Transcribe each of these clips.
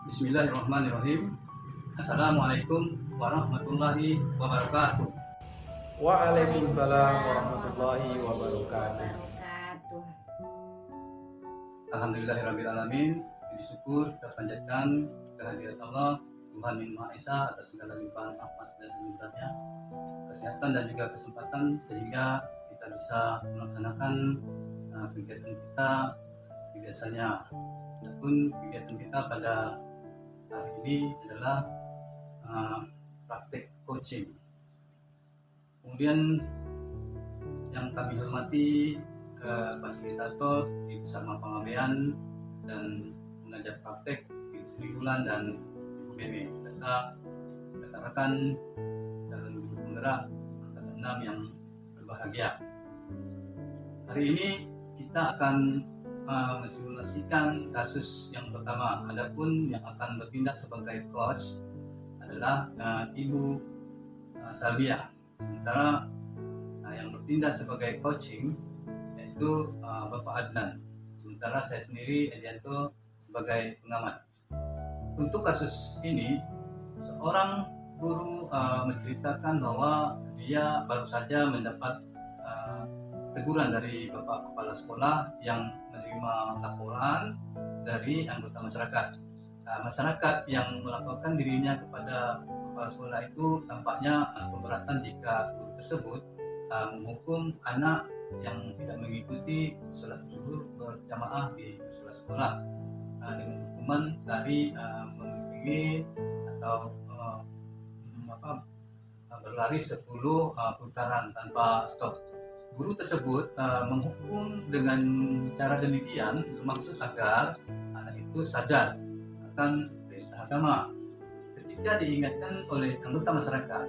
Bismillahirrahmanirrahim. Assalamualaikum warahmatullahi wabarakatuh. Waalaikumsalam warahmatullahi wabarakatuh. Alhamdulillahirrahmanirrahim. Puji syukur kita panjatkan kehadirat Allah, Tuhan yang Maha Esa, atas segala limpahan rahmat dan anugerahnya, kesehatan dan juga kesempatan sehingga kita bisa melaksanakan kegiatan kita seperti biasanya. Adapun kegiatan kita pada hari ini adalah praktek coaching. Kemudian yang kami hormati fasilitator Ibu Salma Pangabean dan pengajar praktek Ibu Sri Wulan dan Ibu Meme, serta rekan-rekan calon guru penggerak angkatan 6 yang berbahagia. Hari ini kita akan mensimulasikan kasus yang pertama. Adapun yang akan bertindak sebagai coach adalah Ibu Salbia, sementara yang bertindak sebagai coaching yaitu Bapak Adnan, sementara saya sendiri Edianto sebagai pengamat. Untuk kasus ini, seorang guru menceritakan bahwa dia baru saja mendapat teguran dari Bapak Kepala Sekolah yang menerima laporan dari anggota masyarakat. Masyarakat yang melaporkan dirinya kepada Kepala Sekolah itu tampaknya keberatan jika guru tersebut menghukum anak yang tidak mengikuti sholat zuhur berjamaah di musola sekolah dengan hukuman dari mengelilingi atau berlari 10 putaran tanpa stop. Guru tersebut menghukum dengan cara demikian bermaksud agar anak itu sadar akan perintah agama. Ketika diingatkan oleh anggota masyarakat,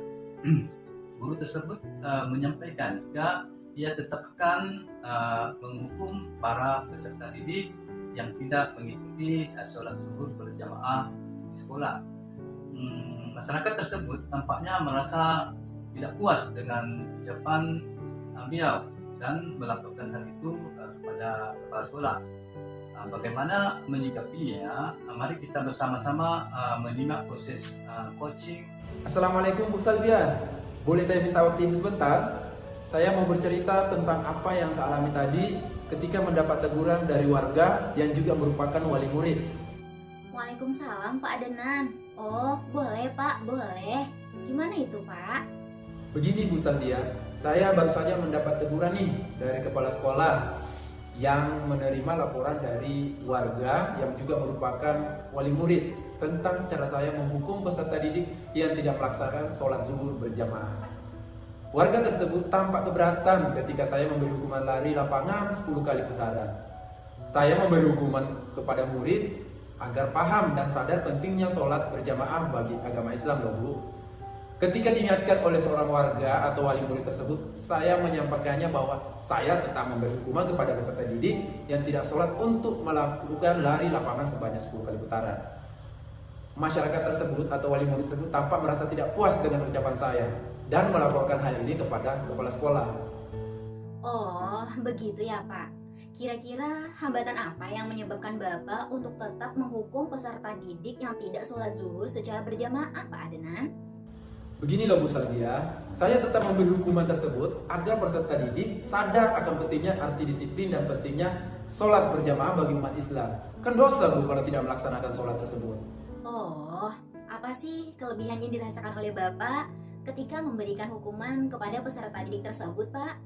guru tersebut menyampaikan jika ia tetap akan menghukum para peserta didik yang tidak mengikuti sholat zuhur berjamaah di sekolah. Masyarakat tersebut tampaknya merasa tidak puas dengan ucapan beliau dan melaporkan hal itu kepada kepala sekolah. Bagaimana menyikapinya? Mari kita bersama-sama menyimak proses coaching. Assalamualaikum Bu Salbia. Boleh saya minta waktu Ibu sebentar? Saya mau bercerita tentang apa yang saya alami tadi ketika mendapat teguran dari warga yang juga merupakan wali murid. Waalaikumsalam Pak Adnan. Oh boleh Pak, boleh. Gimana itu Pak? Begini Bu Salbia, saya baru saja mendapat teguran nih dari kepala sekolah yang menerima laporan dari warga yang juga merupakan wali murid tentang cara saya menghukum peserta didik yang tidak melaksanakan sholat zuhur berjamaah. Warga tersebut tampak keberatan ketika saya memberi hukuman lari lapangan 10 kali putaran. Saya memberi hukuman kepada murid agar paham dan sadar pentingnya sholat berjamaah bagi agama Islam loh Bu. Ketika diingatkan oleh seorang warga atau wali murid tersebut, saya menyampaikannya bahwa saya tetap memberi hukuman kepada peserta didik yang tidak sholat untuk melakukan lari lapangan sebanyak 10 kali putaran. Masyarakat tersebut atau wali murid tersebut tampak merasa tidak puas dengan ucapan saya dan melaporkan hal ini kepada kepala sekolah. Oh begitu ya Pak. Kira-kira hambatan apa yang menyebabkan Bapak untuk tetap menghukum peserta didik yang tidak sholat zuhur secara berjamaah Pak Adnan? Begini loh Bu Salbia, saya tetap memberi hukuman tersebut agar peserta didik sadar akan pentingnya arti disiplin dan pentingnya sholat berjamaah bagi umat Islam. Kan dosa Bu kalau tidak melaksanakan sholat tersebut. Oh, apa sih kelebihan yang dirasakan oleh Bapak ketika memberikan hukuman kepada peserta didik tersebut Pak?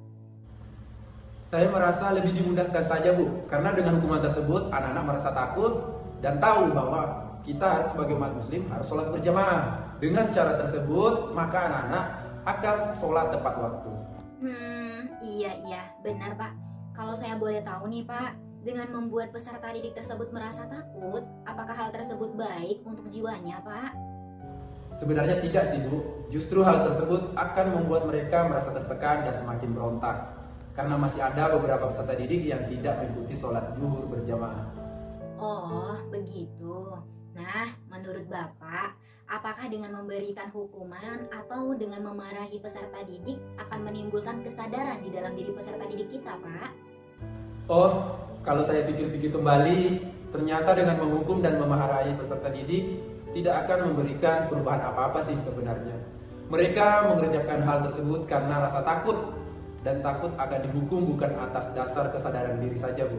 Saya merasa lebih dimudahkan saja Bu, karena dengan hukuman tersebut anak-anak merasa takut dan tahu bahwa kita sebagai umat muslim harus sholat berjamaah. Dengan cara tersebut maka anak-anak akan sholat tepat waktu. Iya benar Pak. Kalau saya boleh tahu nih Pak, dengan membuat peserta didik tersebut merasa takut, apakah hal tersebut baik untuk jiwanya Pak? Sebenarnya tidak sih Bu, justru hal tersebut akan membuat mereka merasa tertekan dan semakin berontak. Karena masih ada beberapa peserta didik yang tidak mengikuti sholat zuhur berjamaah. Oh begitu. Nah menurut Bapak, apakah dengan memberikan hukuman atau dengan memarahi peserta didik akan menimbulkan kesadaran di dalam diri peserta didik kita Pak? Oh, kalau saya pikir-pikir kembali, Ternyata dengan menghukum dan memarahi peserta didik tidak akan memberikan perubahan apa-apa sih sebenarnya. Mereka mengerjakan hal tersebut karena rasa takut, dan takut akan dihukum bukan atas dasar kesadaran diri saja, Bu.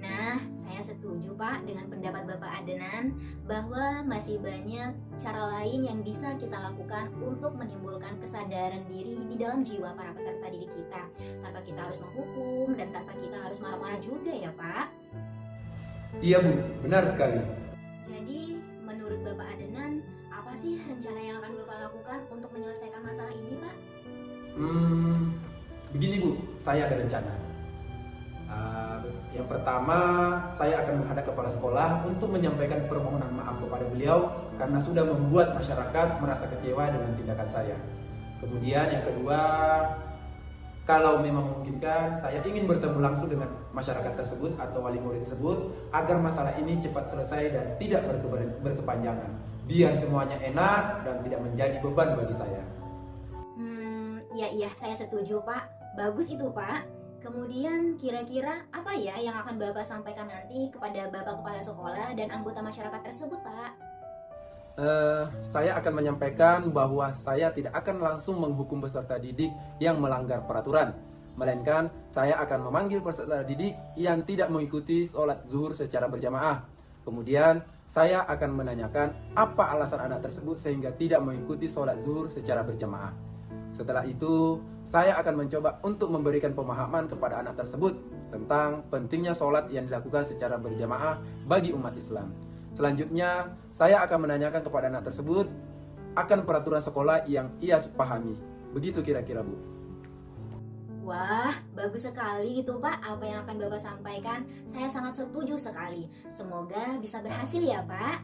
Nah, saya setuju Pak dengan pendapat Bapak Adenan bahwa masih banyak cara lain yang bisa kita lakukan untuk menimbulkan kesadaran diri di dalam jiwa para peserta didik kita, tanpa kita harus menghukum dan tanpa kita harus marah-marah juga ya Pak. Iya, Bu, benar sekali. Jadi, menurut Bapak Adenan, apa sih rencana yang akan Bapak lakukan untuk menyelesaikan masalah ini Pak? Begini Bu, saya ada rencana. Yang pertama, saya akan menghadap kepala sekolah untuk menyampaikan permohonan maaf kepada beliau karena sudah membuat masyarakat merasa kecewa dengan tindakan saya. Kemudian yang kedua, kalau memang memungkinkan, saya ingin bertemu langsung dengan masyarakat tersebut atau wali murid tersebut agar masalah ini cepat selesai dan tidak berkepanjangan. Biar semuanya enak dan tidak menjadi beban bagi saya. Iya, saya setuju Pak. Bagus itu Pak. Kemudian kira-kira apa ya yang akan Bapak sampaikan nanti kepada Bapak Kepala Sekolah dan anggota masyarakat tersebut Pak? Saya akan menyampaikan bahwa saya tidak akan langsung menghukum peserta didik yang melanggar peraturan, melainkan saya akan memanggil peserta didik yang tidak mengikuti sholat zuhur secara berjamaah. Kemudian saya akan menanyakan apa alasan anak tersebut sehingga tidak mengikuti sholat zuhur secara berjamaah. Setelah itu, saya akan mencoba untuk memberikan pemahaman kepada anak tersebut tentang pentingnya sholat yang dilakukan secara berjamaah bagi umat Islam. Selanjutnya, saya akan menanyakan kepada anak tersebut akan peraturan sekolah yang ia pahami. Begitu kira-kira, Bu. Wah, bagus sekali itu Pak apa yang akan Bapak sampaikan. Saya sangat setuju sekali. Semoga bisa berhasil ya Pak.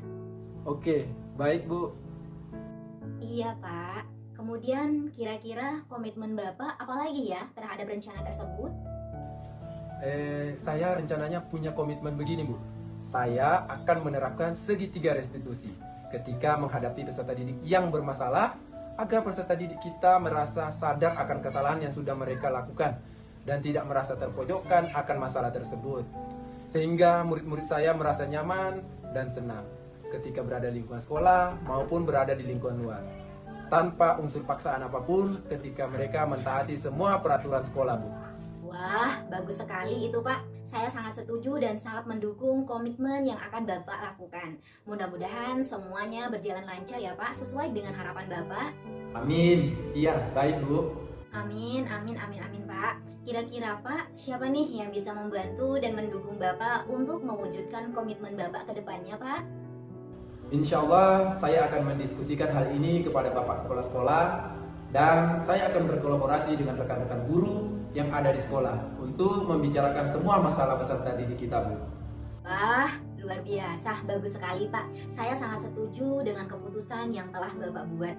Oke, baik Bu. Iya Pak. Kemudian kira-kira komitmen Bapak apalagi ya terhadap rencana tersebut? Saya rencananya punya komitmen begini Bu. Saya akan menerapkan segitiga restitusi ketika menghadapi peserta didik yang bermasalah, agar peserta didik kita merasa sadar akan kesalahan yang sudah mereka lakukan dan tidak merasa terpojokkan akan masalah tersebut. Sehingga murid-murid saya merasa nyaman dan senang ketika berada di lingkungan sekolah maupun berada di lingkungan luar, tanpa unsur paksaan apapun ketika mereka mentaati semua peraturan sekolah, Bu. Wah, bagus sekali itu Pak. Saya sangat setuju dan sangat mendukung komitmen yang akan Bapak lakukan. Mudah-mudahan semuanya berjalan lancar ya Pak, sesuai dengan harapan Bapak. Amin. Iya, baik Bu. Amin Pak. Kira-kira Pak, siapa nih yang bisa membantu dan mendukung Bapak untuk mewujudkan komitmen Bapak ke depannya Pak? Insya Allah saya akan mendiskusikan hal ini kepada Bapak Kepala Sekolah, dan saya akan berkolaborasi dengan rekan-rekan guru yang ada di sekolah untuk membicarakan semua masalah peserta didik kita, Bu. Wah, luar biasa, bagus sekali Pak. Saya sangat setuju dengan keputusan yang telah Bapak buat.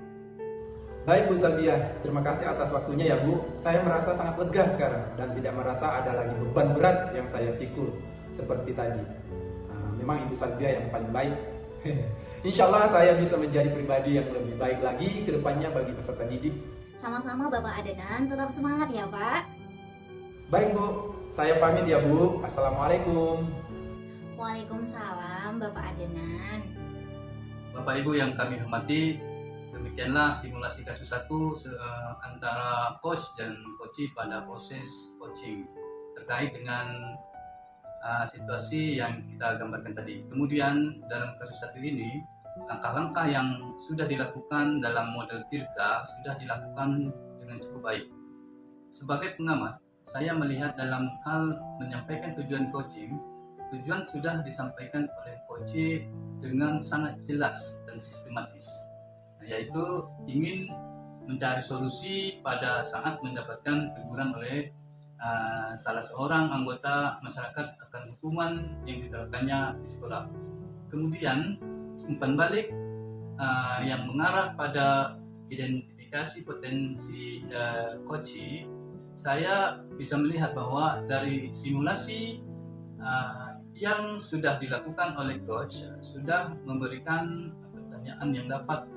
Baik Bu Salvia, terima kasih atas waktunya ya Bu. Saya merasa sangat lega sekarang dan tidak merasa ada lagi beban berat yang saya pikul seperti tadi. Memang Ibu Salvia yang paling baik. Insya Allah saya bisa menjadi pribadi yang lebih baik lagi ke depannya bagi peserta didik. Sama-sama Bapak Adenan, tetap semangat ya Pak. Baik Bu, saya pamit ya Bu. Assalamualaikum. Waalaikumsalam Bapak Adenan. Bapak Ibu yang kami hormati, demikianlah simulasi kasus 1 antara coach dan coachee pada proses coaching terkait dengan situasi yang kita gambarkan tadi. Kemudian dalam kasus 1 ini, langkah-langkah yang sudah dilakukan dalam model Tirta sudah dilakukan dengan cukup baik. Sebagai pengamat, saya melihat dalam hal menyampaikan tujuan coaching, tujuan sudah disampaikan oleh coachee dengan sangat jelas dan sistematis, yaitu ingin mencari solusi pada saat mendapatkan teguran oleh salah seorang anggota masyarakat akan hukuman yang diterapkannya di sekolah. Kemudian umpan balik yang mengarah pada identifikasi potensi coachee, saya bisa melihat bahwa dari simulasi yang sudah dilakukan oleh coach sudah memberikan pertanyaan yang dapat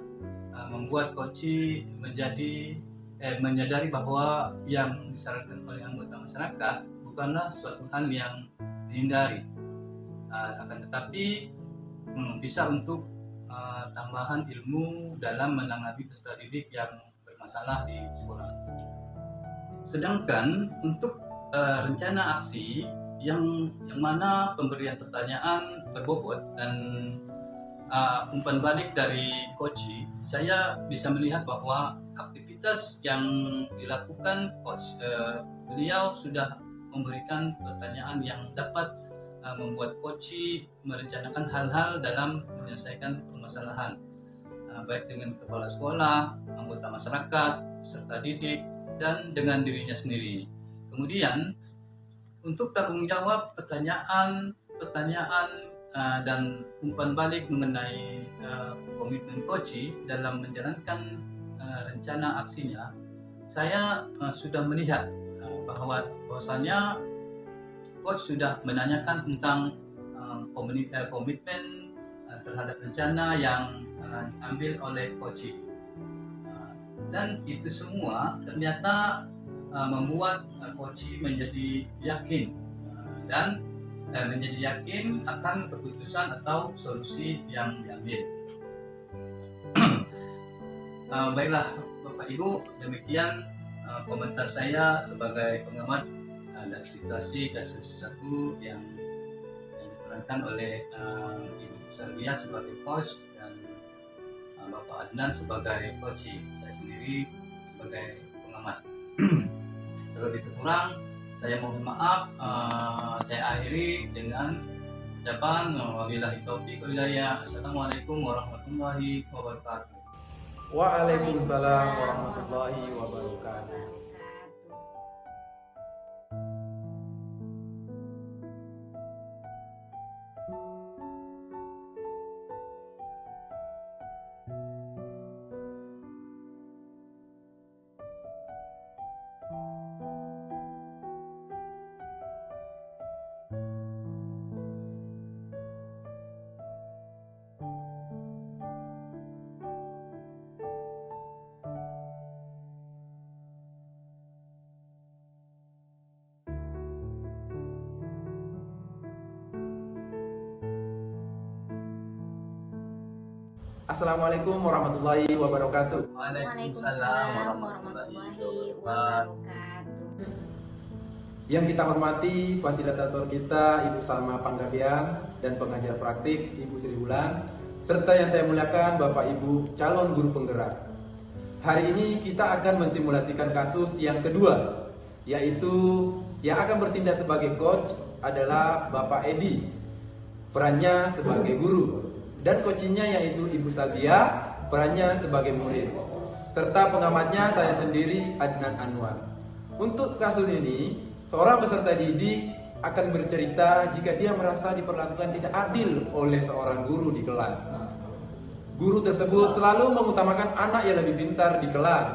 membuat coachee menyadari bahwa yang disarankan oleh anggota masyarakat bukanlah suatu hal yang dihindari. akan tetapi bisa untuk tambahan ilmu dalam menangani peserta didik yang bermasalah di sekolah. Sedangkan untuk rencana aksi yang mana pemberian pertanyaan berbobot dan umpan balik dari coach, saya bisa melihat bahwa aktivitas yang dilakukan coach, beliau sudah memberikan pertanyaan yang dapat membuat coach merencanakan hal-hal dalam menyelesaikan permasalahan, baik dengan kepala sekolah, anggota masyarakat, peserta didik, dan dengan dirinya sendiri. Kemudian untuk tanggung jawab pertanyaan dan umpan balik mengenai komitmen coach dalam menjalankan rencana aksinya, saya sudah melihat bahwasannya coach sudah menanyakan tentang komitmen terhadap rencana yang diambil oleh coach, dan itu semua ternyata membuat coach menjadi yakin dan menjadi yakin akan keputusan atau solusi yang diambil. Baiklah Bapak Ibu, demikian komentar saya sebagai pengamat dan situasi kasus satu yang diperankan oleh Ibu Salvia sebagai coach dan Bapak Adnan sebagai coach, saya sendiri sebagai pengamat. Kalau itu kurang, saya mohon maaf. Saya akhiri dengan ucapan wabillahi taufiq wal hidayah. Assalamualaikum warahmatullahi wabarakatuh. Waalaikumsalam warahmatullahi wabarakatuh. Assalamualaikum warahmatullahi wabarakatuh. Waalaikumsalam warahmatullahi wabarakatuh. Yang kita hormati fasilitator kita Ibu Salma Panggabean dan pengajar praktik Ibu Sri Wulan, serta yang saya muliakan Bapak Ibu calon guru penggerak. Hari ini kita akan mensimulasikan kasus yang kedua, yaitu yang akan bertindak sebagai coach adalah Bapak Edi, perannya sebagai guru, dan coachingnya yaitu Ibu Salvia, perannya sebagai murid, serta pengamatnya saya sendiri Adnan Anwar. Untuk kasus ini, seorang peserta didik akan bercerita jika dia merasa diperlakukan tidak adil oleh seorang guru di kelas. Guru tersebut selalu mengutamakan anak yang lebih pintar di kelas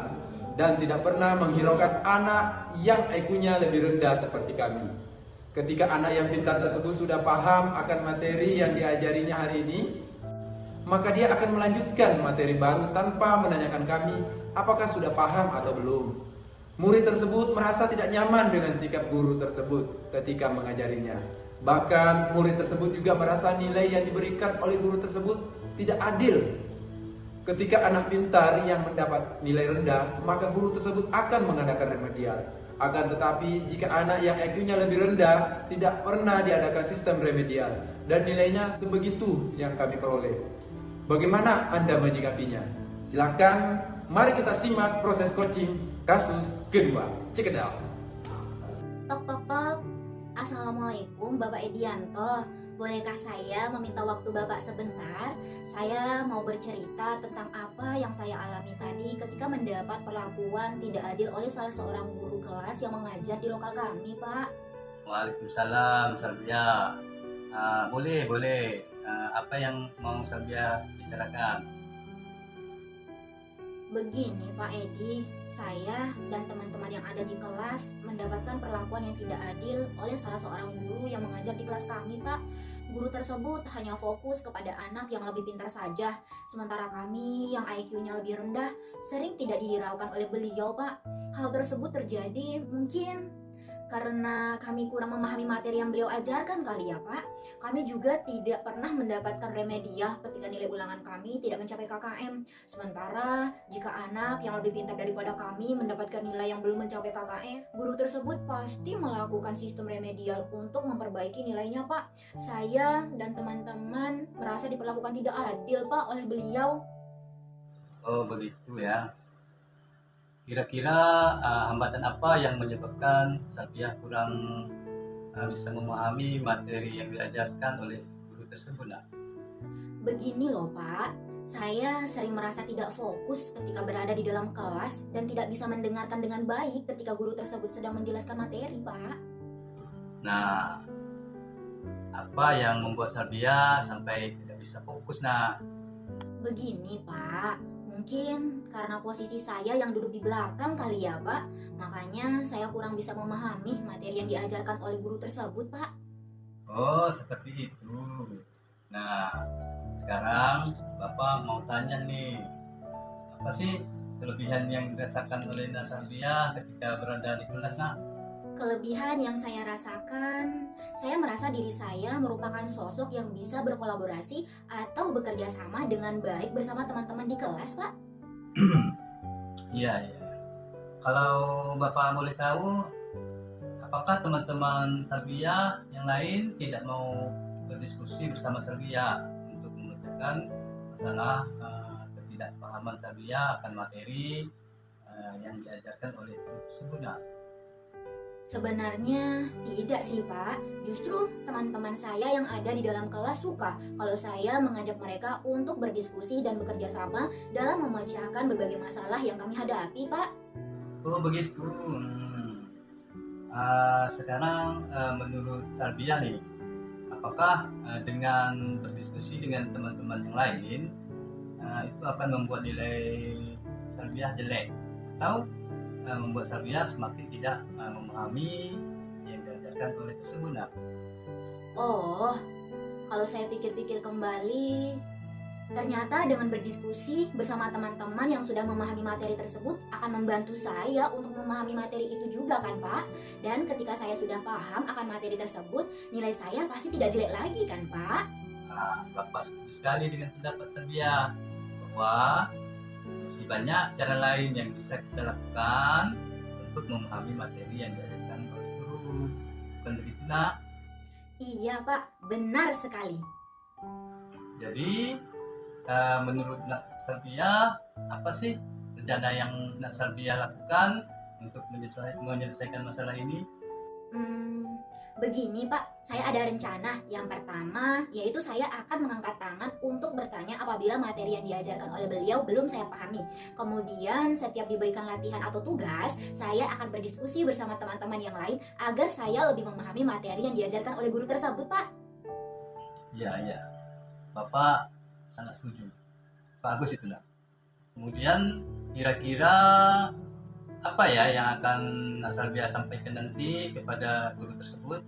dan tidak pernah menghiraukan anak yang IQ-nya lebih rendah seperti kami. Ketika anak yang pintar tersebut sudah paham akan materi yang diajarinya hari ini, maka dia akan melanjutkan materi baru tanpa menanyakan kami apakah sudah paham atau belum. Murid tersebut merasa tidak nyaman dengan sikap guru tersebut ketika mengajarinya. Bahkan murid tersebut juga merasa nilai yang diberikan oleh guru tersebut tidak adil. Ketika anak pintar yang mendapat nilai rendah, maka guru tersebut akan mengadakan remedial. Akan tetapi jika anak yang IQ-nya lebih rendah, tidak pernah diadakan sistem remedial dan nilainya sebegitu yang kami peroleh. Bagaimana Anda menyikapinya? Silakan, mari kita simak proses coaching kasus kedua. Check it out. Tok tok tok. Assalamualaikum Bapak Edianto. Bolehkah saya meminta waktu Bapak sebentar? Saya mau bercerita tentang apa yang saya alami tadi ketika mendapat perlakuan tidak adil oleh salah seorang guru kelas yang mengajar di lokal kami, Pak. Waalaikumsalam Salvia. Boleh. Apa yang mau Salvia bicarakan? Begini Pak Edi, saya dan teman-teman yang ada di kelas mendapatkan perlakuan yang tidak adil oleh salah seorang guru yang mengajar di kelas kami, Pak. Guru tersebut hanya fokus kepada anak yang lebih pintar saja, sementara kami yang IQ-nya lebih rendah sering tidak dihiraukan oleh beliau, Pak. Hal tersebut terjadi mungkin Karena kami kurang memahami materi yang beliau ajarkan kali ya Pak. Kami juga tidak pernah mendapatkan remedial ketika nilai ulangan kami tidak mencapai KKM. Sementara jika anak yang lebih pintar daripada kami mendapatkan nilai yang belum mencapai KKM, guru tersebut pasti melakukan sistem remedial untuk memperbaiki nilainya Pak. Saya dan teman-teman merasa diperlakukan tidak adil Pak oleh beliau. Oh begitu ya. Kira-kira hambatan apa yang menyebabkan Salbiah kurang bisa memahami materi yang diajarkan oleh guru tersebut? Nak? Begini loh Pak, saya sering merasa tidak fokus ketika berada di dalam kelas dan tidak bisa mendengarkan dengan baik ketika guru tersebut sedang menjelaskan materi Pak. Nah, apa yang membuat Salbiah sampai tidak bisa fokus? Nah, Begini Pak, mungkin karena posisi saya yang duduk di belakang kali ya Pak, makanya saya kurang bisa memahami materi yang diajarkan oleh guru tersebut Pak. oh seperti itu. Nah, sekarang Bapak mau tanya nih, apa sih kelebihan yang dirasakan oleh Nak Salbiah ketika berada di kelas? Nak? Kelebihan yang saya rasakan, saya merasa diri saya merupakan sosok yang bisa berkolaborasi atau bekerja sama dengan baik bersama teman-teman di kelas, Pak. Iya, iya. Kalau Bapak boleh tahu, apakah teman-teman Salbiah yang lain tidak mau berdiskusi bersama Salbiah untuk memecahkan masalah ketidakpahaman Salbiah akan materi yang diajarkan oleh guru tersebut? Nak? Sebenarnya tidak sih Pak, justru teman-teman saya yang ada di dalam kelas suka kalau saya mengajak mereka untuk berdiskusi dan bekerja sama dalam memecahkan berbagai masalah yang kami hadapi Pak. Oh begitu. Sekarang menurut Salbiah nih, apakah dengan berdiskusi dengan teman-teman yang lain itu akan membuat nilai Salbiah jelek atau membuat Salbiah semakin tidak memahami yang diajarkan oleh tersebut? Nak? Oh, kalau saya pikir-pikir kembali, ternyata dengan berdiskusi bersama teman-teman yang sudah memahami materi tersebut akan membantu saya untuk memahami materi itu juga kan Pak. Dan ketika saya sudah paham akan materi tersebut, nilai saya pasti tidak jelek lagi kan Pak. Nah, Bapak setuju sekali dengan pendapat Salbiah bahwa masih banyak cara lain yang bisa kita lakukan untuk memahami materi yang diajarkan oleh guru. Bukan begitu, Nak? Iya Pak, benar sekali. Jadi, menurut Nak Salbiah, apa sih rencana yang Nak Salbiah lakukan untuk menyelesaikan masalah ini? Begini Pak, saya ada rencana. Yang pertama, yaitu saya akan mengangkat tangan untuk bertanya apabila materi yang diajarkan oleh beliau belum saya pahami. Kemudian setiap diberikan latihan atau tugas, saya akan berdiskusi bersama teman-teman yang lain agar saya lebih memahami materi yang diajarkan oleh guru tersebut Pak. Iya, iya. Bapak sangat setuju. Bagus itu, Nak. Kemudian kira-kira apa ya yang akan Nak Salbiah sampaikan nanti kepada guru tersebut?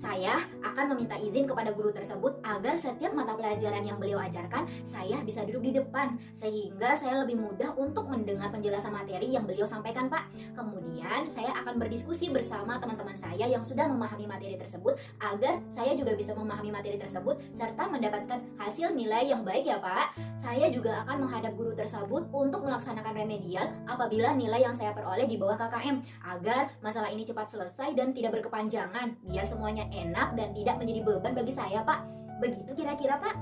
Saya akan meminta izin kepada guru tersebut agar setiap mata pelajaran yang beliau ajarkan saya bisa duduk di depan sehingga saya lebih mudah untuk mendengar penjelasan materi yang beliau sampaikan Pak. Kemudian saya akan berdiskusi bersama teman-teman saya yang sudah memahami materi tersebut agar saya juga bisa memahami materi tersebut serta mendapatkan hasil nilai yang baik ya Pak. Saya juga akan menghadap guru tersebut untuk melaksanakan remedial apabila nilai yang saya peroleh di bawah KKM agar masalah ini cepat selesai dan tidak berkepanjangan biar semuanya enak dan tidak menjadi beban bagi saya Pak. Begitu kira-kira Pak.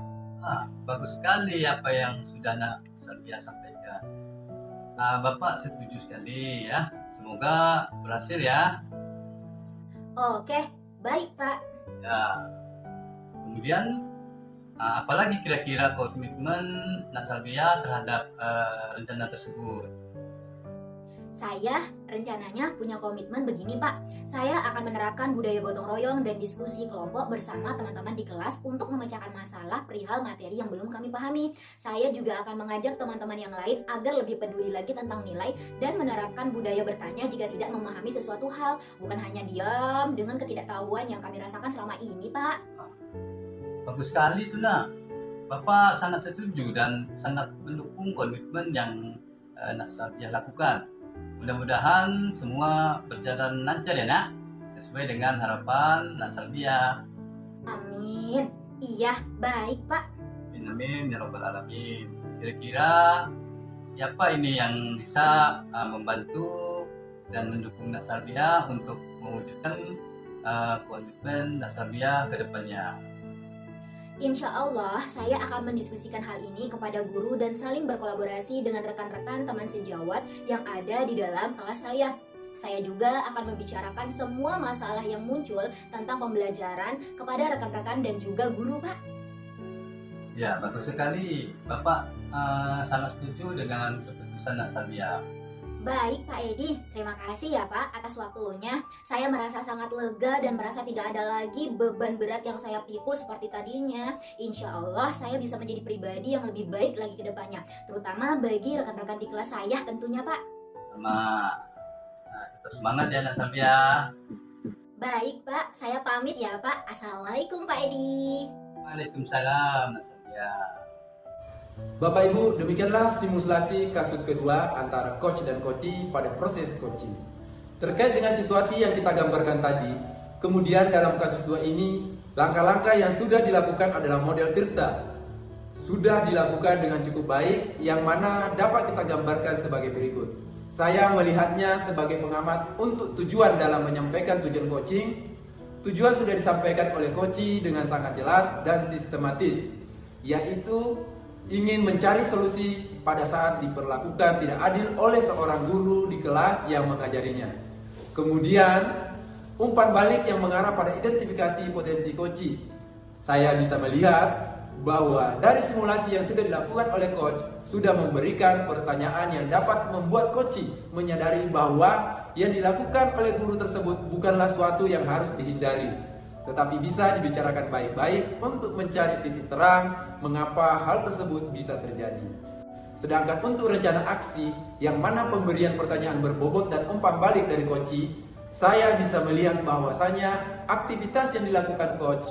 Bagus sekali apa yang sudah Nak Salbiah sampaikan. Bapak setuju sekali ya. Semoga berhasil ya. Oke, baik Pak. Ya. Kemudian apalagi kira-kira komitmen Nak Salbiah terhadap rencana tersebut? Saya rencananya punya komitmen begini Pak. Saya akan menerapkan budaya gotong royong dan diskusi kelompok bersama teman-teman di kelas untuk memecahkan masalah perihal materi yang belum kami pahami. Saya juga akan mengajak teman-teman yang lain agar lebih peduli lagi tentang nilai dan menerapkan budaya bertanya jika tidak memahami sesuatu hal. Bukan hanya diam dengan ketidaktahuan yang kami rasakan selama ini Pak. Bagus sekali itu Nak. Bapak sangat setuju dan sangat mendukung komitmen yang Nak Salbiah lakukan. Mudah-mudahan semua berjalan lancar ya nak, sesuai dengan harapan Nak Salbia. Amin. Iya, baik Pak. Amin ya Rabbal Alamin. Kira-kira siapa ini yang bisa membantu dan mendukung Nak Salbia untuk mewujudkan komitmen Nak Salbia ke depannya? Insya Allah, saya akan mendiskusikan hal ini kepada guru dan saling berkolaborasi dengan rekan-rekan teman sejawat yang ada di dalam kelas saya. Saya juga akan membicarakan semua masalah yang muncul tentang pembelajaran kepada rekan-rekan dan juga guru, Pak. Ya, bagus sekali. Bapak sangat setuju dengan keputusan Nak Salbia. Baik Pak Edi, terima kasih ya Pak atas waktunya. Saya merasa sangat lega dan merasa tidak ada lagi beban berat yang saya pikul seperti tadinya. Insya Allah saya bisa menjadi pribadi yang lebih baik lagi ke depannya, terutama bagi rekan-rekan di kelas saya tentunya Pak. Sama. Tetap semangat ya Nak Salbia. Baik Pak, saya pamit ya Pak. Assalamualaikum Pak Edi. Waalaikumsalam Nak Salbia. Bapak Ibu, demikianlah simulasi kasus kedua antara coach dan coachee pada proses coaching. Terkait dengan situasi yang kita gambarkan tadi, kemudian dalam kasus 2 ini, langkah-langkah yang sudah dilakukan adalah model Tirta. Sudah dilakukan dengan cukup baik, yang mana dapat kita gambarkan sebagai berikut. Saya melihatnya sebagai pengamat untuk tujuan dalam menyampaikan tujuan coaching. Tujuan sudah disampaikan oleh coachee dengan sangat jelas dan sistematis, yaitu ingin mencari solusi pada saat diperlakukan tidak adil oleh seorang guru di kelas yang mengajarinya. Kemudian, umpan balik yang mengarah pada identifikasi potensi coachee. Saya bisa melihat bahwa dari simulasi yang sudah dilakukan oleh coach sudah memberikan pertanyaan yang dapat membuat coachee menyadari bahwa yang dilakukan oleh guru tersebut bukanlah suatu yang harus dihindari, tetapi bisa dibicarakan baik-baik untuk mencari titik terang mengapa hal tersebut bisa terjadi. Sedangkan untuk rencana aksi yang mana pemberian pertanyaan berbobot dan umpan balik dari coachee, saya bisa melihat bahwasanya aktivitas yang dilakukan coach,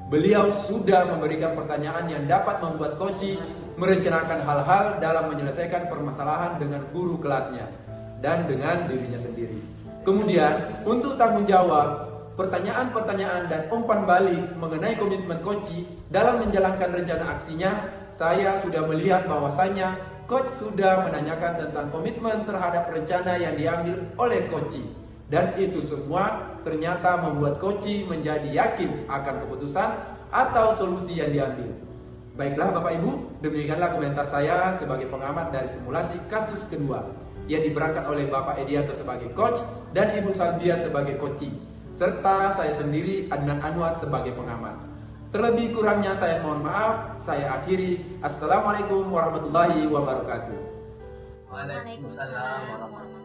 beliau sudah memberikan pertanyaan yang dapat membuat coachee merencanakan hal-hal dalam menyelesaikan permasalahan dengan guru kelasnya dan dengan dirinya sendiri. Kemudian untuk tanggung jawab, pertanyaan-pertanyaan dan umpan balik mengenai komitmen coachee dalam menjalankan rencana aksinya, saya sudah melihat bahwasanya coach sudah menanyakan tentang komitmen terhadap rencana yang diambil oleh coachee. Dan itu semua ternyata membuat coachee menjadi yakin akan keputusan atau solusi yang diambil. Baiklah Bapak Ibu, demikianlah komentar saya sebagai pengamat dari simulasi kasus kedua yang diberangkat oleh Bapak Edianto sebagai coach dan Ibu Salbia sebagai coachee, serta saya sendiri Adnan Anwar sebagai pengamat. Terlebih kurangnya saya mohon maaf. Saya akhiri. Assalamualaikum warahmatullahi wabarakatuh. Waalaikumsalam warahmatullahi wabarakatuh.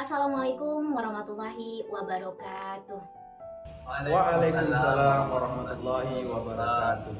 Assalamualaikum warahmatullahi wabarakatuh. Waalaikumsalam warahmatullahi wabarakatuh.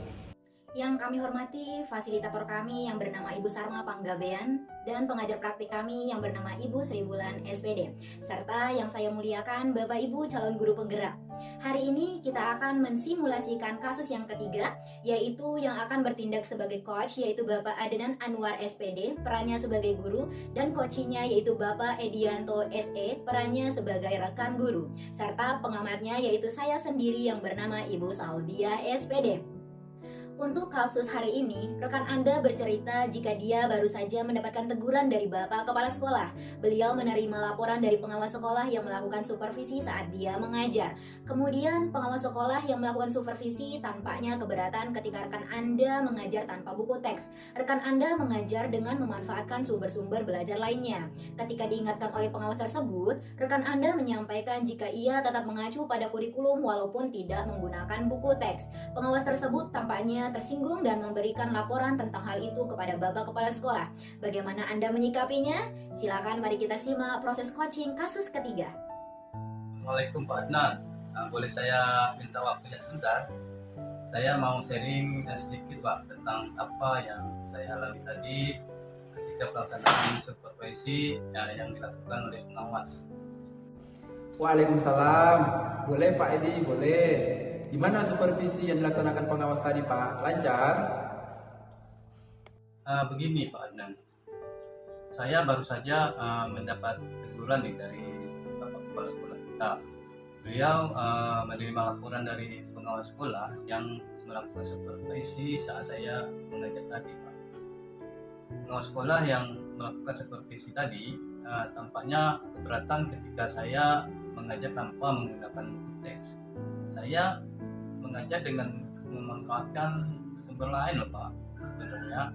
Yang kami hormati fasilitator kami yang bernama Ibu Sarma Panggabean dan pengajar praktik kami yang bernama Ibu Sri Bulan SPD, serta yang saya muliakan Bapak Ibu calon guru penggerak. Hari ini kita akan mensimulasikan kasus yang ketiga, yaitu yang akan bertindak sebagai coach, yaitu Bapak Adnan Anwar SPD, perannya sebagai guru, dan coachnya yaitu Bapak Edianto SE, perannya sebagai rekan guru, serta pengamatnya yaitu saya sendiri yang bernama Ibu Salbia SPD. Untuk kasus hari ini, rekan Anda bercerita jika dia baru saja mendapatkan teguran dari Bapak Kepala Sekolah. Beliau menerima laporan dari pengawas sekolah yang melakukan supervisi saat dia mengajar. Kemudian, pengawas sekolah yang melakukan supervisi tampaknya keberatan ketika rekan Anda mengajar tanpa buku teks. Rekan Anda mengajar dengan memanfaatkan sumber-sumber belajar lainnya. Ketika diingatkan oleh pengawas tersebut, rekan Anda menyampaikan jika ia tetap mengacu pada kurikulum walaupun tidak menggunakan buku teks. Pengawas tersebut tampaknya tersinggung dan memberikan laporan tentang hal itu kepada Bapak Kepala Sekolah. Bagaimana Anda menyikapinya? Silakan mari kita simak proses coaching kasus ketiga. Assalamualaikum Pak Adnan. Boleh saya minta waktunya sebentar? Saya mau sharing sedikit Pak tentang apa yang saya alami tadi ketika pelaksanaan supervisi yang dilakukan oleh pengawas. Waalaikumsalam. Boleh Pak Edi, boleh. Gimana supervisi yang dilaksanakan pengawas tadi Pak? Lancar? Begini Pak Adnan, saya baru saja mendapat teguran nih dari Bapak Kepala Sekolah kita. Beliau menerima laporan dari pengawas sekolah yang melakukan supervisi saat saya mengajar tadi Pak. Pengawas sekolah yang melakukan supervisi tadi tampaknya keberatan ketika saya mengajar tanpa menggunakan buku teks. Saya mengajar dengan memanfaatkan sumber lain loh Pak. Sebenarnya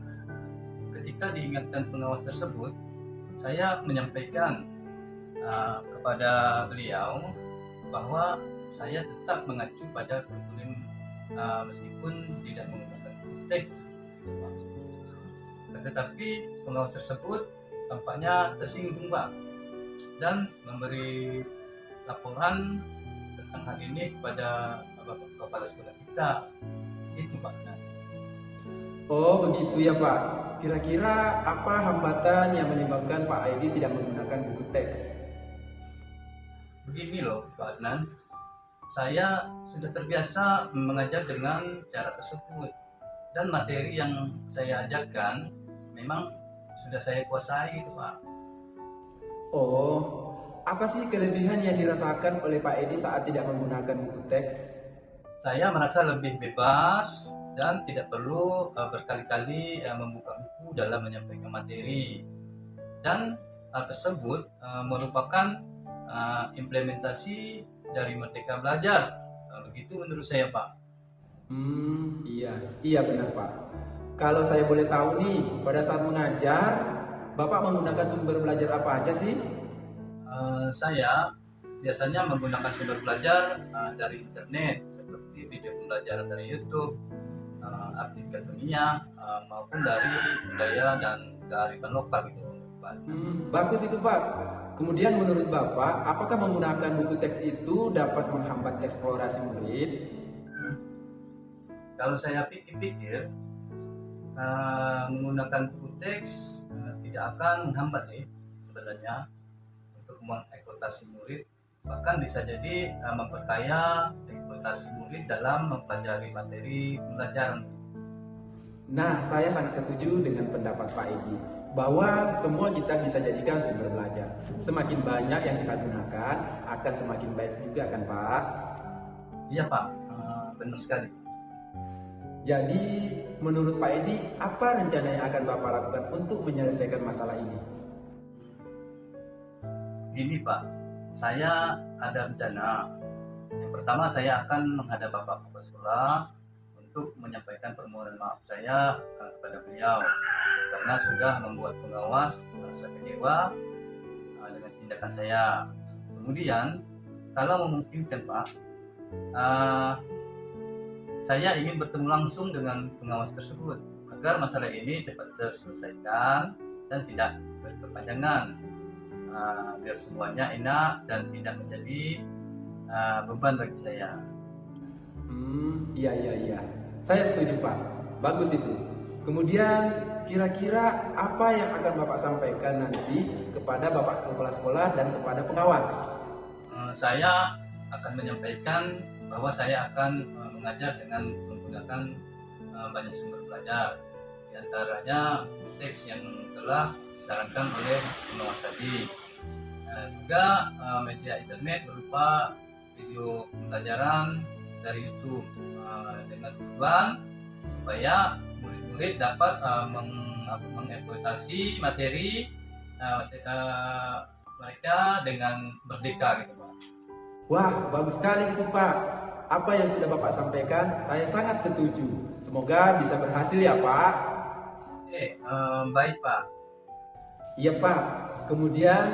ketika diingatkan pengawas tersebut, saya menyampaikan kepada beliau bahwa saya tetap mengacu pada kurikulum meskipun tidak menggunakan buku teks. Tetapi pengawas tersebut tampaknya tersinggung Pak dan memberi laporan tentang hal ini kepada Bapak Kepala Sekolah kita. Itu Pak. Oh begitu ya Pak. Kira-kira apa hambatan yang menyebabkan Pak Edi tidak menggunakan buku teks? Begini loh Pak Adnan, saya sudah terbiasa mengajar dengan cara tersebut dan materi yang saya ajarkan memang sudah saya kuasai itu Pak. Oh, apa sih kelebihan yang dirasakan oleh Pak Edi saat tidak menggunakan buku teks? Saya merasa lebih bebas dan tidak perlu berkali-kali membuka buku dalam menyampaikan materi. Dan hal tersebut merupakan implementasi dari Merdeka Belajar. Begitu menurut saya Pak. Iya benar Pak. Kalau saya boleh tahu nih, pada saat mengajar, Bapak menggunakan sumber belajar apa aja sih? Saya biasanya menggunakan sumber belajar dari internet seperti video pembelajaran dari YouTube, artikel dunia maupun dari budaya dan kearifan lokal gitu Pak. Bagus itu Pak. Kemudian menurut Bapak, apakah menggunakan buku teks itu dapat menghambat eksplorasi murid? Kalau saya pikir-pikir, menggunakan buku teks tidak akan menghambat sih sebenarnya untuk mengeksploitasi murid, bahkan bisa jadi memperkaya eksploitasi murid dalam mempelajari materi pembelajaran. Nah, saya sangat setuju dengan pendapat Pak Edi bahwa semua kita bisa jadikan sumber belajar. Semakin banyak yang kita gunakan, akan semakin baik juga kan Pak? Iya Pak, benar sekali. Jadi, menurut Pak Edi, apa rencana yang akan Bapak lakukan untuk menyelesaikan masalah ini? Gini Pak, saya ada rencana. Yang pertama saya akan menghadap Bapak Kepala Sekolah untuk menyampaikan permohonan maaf saya kepada beliau karena sudah membuat pengawas merasa kecewa dengan tindakan saya. Kemudian kalau memungkinkan Pak, saya ingin bertemu langsung dengan pengawas tersebut agar masalah ini cepat terselesaikan dan tidak berkepanjangan, biar semuanya enak dan tidak menjadi beban bagi saya. Iya. Saya setuju Pak. Bagus itu. Kemudian kira-kira apa yang akan Bapak sampaikan nanti kepada Bapak Kepala Sekolah dan kepada pengawas? Saya akan menyampaikan bahwa saya akan mengajar dengan menggunakan banyak sumber belajar, di antaranya teks yang telah disarankan oleh pengawas tadi, juga media internet berupa video pembelajaran dari YouTube dengan tujuan supaya murid-murid dapat mengeksploitasi materi mereka dengan merdeka gitu Pak. Wah, bagus sekali itu Pak. Apa yang sudah Bapak sampaikan, saya sangat setuju. Semoga bisa berhasil ya Pak. Baik Pak. Iya Pak. Kemudian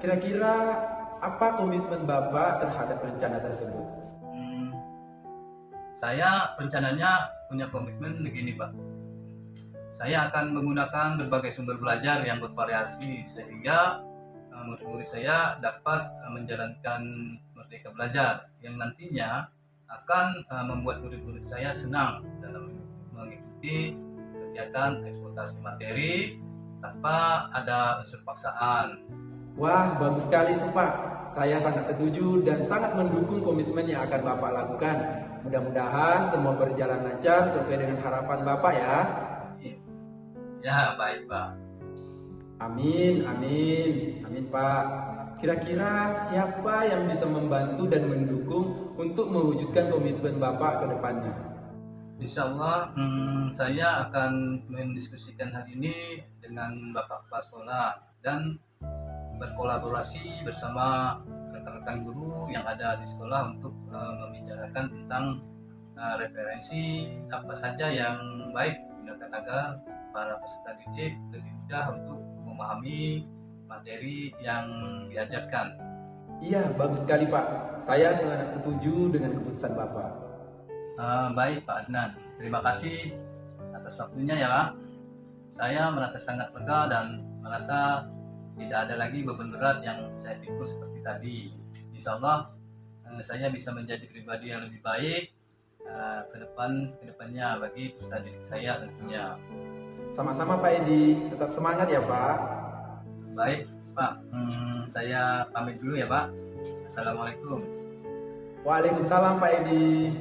kira-kira apa komitmen Bapak terhadap rencana tersebut? Saya rencananya punya komitmen begini Pak. Saya akan menggunakan berbagai sumber belajar yang bervariasi sehingga murid-murid saya dapat menjalankan Merdeka Belajar yang nantinya akan membuat murid-murid saya senang dalam mengikuti kegiatan eksploitasi materi tanpa ada unsur paksaan. Wah, bagus sekali itu Pak. Saya sangat setuju dan sangat mendukung komitmen yang akan Bapak lakukan. Mudah-mudahan semua berjalan lancar sesuai dengan harapan Bapak ya. Ya, baik Pak. Amin, amin, amin Pak. Kira-kira siapa yang bisa membantu dan mendukung untuk mewujudkan komitmen Bapak ke depannya? Insya Allah saya akan mendiskusikan hal ini dengan Bapak Kepala Sekolah dan berkolaborasi bersama rekan-rekan guru yang ada di sekolah untuk membicarakan tentang referensi apa saja yang baik digunakan agar para peserta didik lebih mudah untuk memahami materi yang diajarkan. Iya, bagus sekali Pak. Saya sangat setuju dengan keputusan Bapak. Baik Pak Adnan, terima kasih atas waktunya ya Pak. Saya merasa sangat lega dan merasa tidak ada lagi beban berat yang saya pikul seperti tadi. Insya Allah saya bisa menjadi pribadi yang lebih baik kedepannya bagi peserta didik saya tentunya. Sama-sama Pak Edi, tetap semangat ya Pak. Baik Pak, saya pamit dulu ya Pak. Assalamualaikum. Waalaikumsalam Pak Edi.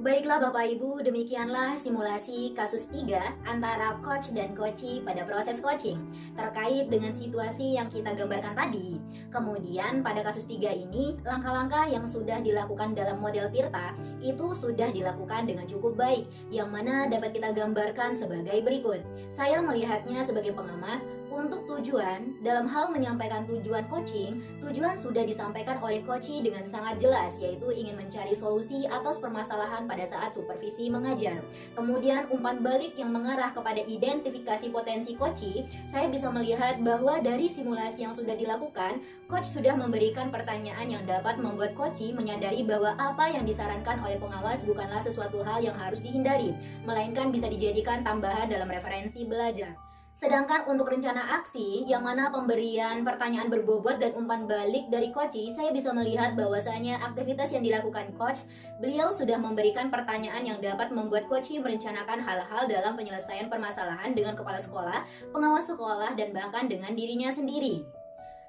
Baiklah Bapak Ibu, demikianlah simulasi kasus 3 antara coach dan coachee pada proses coaching terkait dengan situasi yang kita gambarkan tadi. Kemudian pada kasus 3 ini, langkah-langkah yang sudah dilakukan dalam model Tirta itu sudah dilakukan dengan cukup baik, yang mana dapat kita gambarkan sebagai berikut. Saya melihatnya sebagai pengamat. Untuk tujuan, dalam hal menyampaikan tujuan coaching, tujuan sudah disampaikan oleh coachee dengan sangat jelas, yaitu ingin mencari solusi atas permasalahan pada saat supervisi mengajar. Kemudian umpan balik yang mengarah kepada identifikasi potensi coachee, saya bisa melihat bahwa dari simulasi yang sudah dilakukan, coach sudah memberikan pertanyaan yang dapat membuat coachee menyadari bahwa apa yang disarankan oleh pengawas bukanlah sesuatu hal yang harus dihindari, melainkan bisa dijadikan tambahan dalam referensi belajar. Sedangkan untuk rencana aksi, yang mana pemberian pertanyaan berbobot dan umpan balik dari coachee, saya bisa melihat bahwasanya aktivitas yang dilakukan coach, beliau sudah memberikan pertanyaan yang dapat membuat coachee merencanakan hal-hal dalam penyelesaian permasalahan dengan kepala sekolah, pengawas sekolah, dan bahkan dengan dirinya sendiri.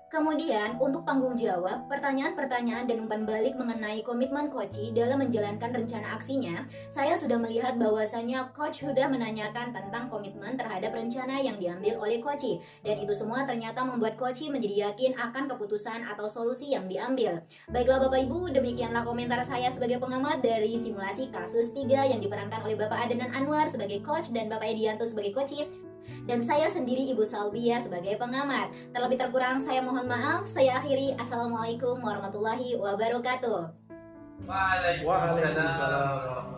Kemudian, untuk tanggung jawab, pertanyaan-pertanyaan dan umpan balik mengenai komitmen coachee dalam menjalankan rencana aksinya, saya sudah melihat bahwasanya coach sudah menanyakan tentang komitmen terhadap rencana yang diambil oleh coachee, dan itu semua ternyata membuat coachee menjadi yakin akan keputusan atau solusi yang diambil. Baiklah Bapak Ibu, demikianlah komentar saya sebagai pengamat dari simulasi kasus 3 yang diperankan oleh Bapak Adnan Anwar sebagai coach dan Bapak Edianto sebagai coachee, dan saya sendiri Ibu Salbia sebagai pengamat. Terlebih terkurang saya mohon maaf. Saya akhiri. Assalamualaikum warahmatullahi wabarakatuh. Waalaikumsalam.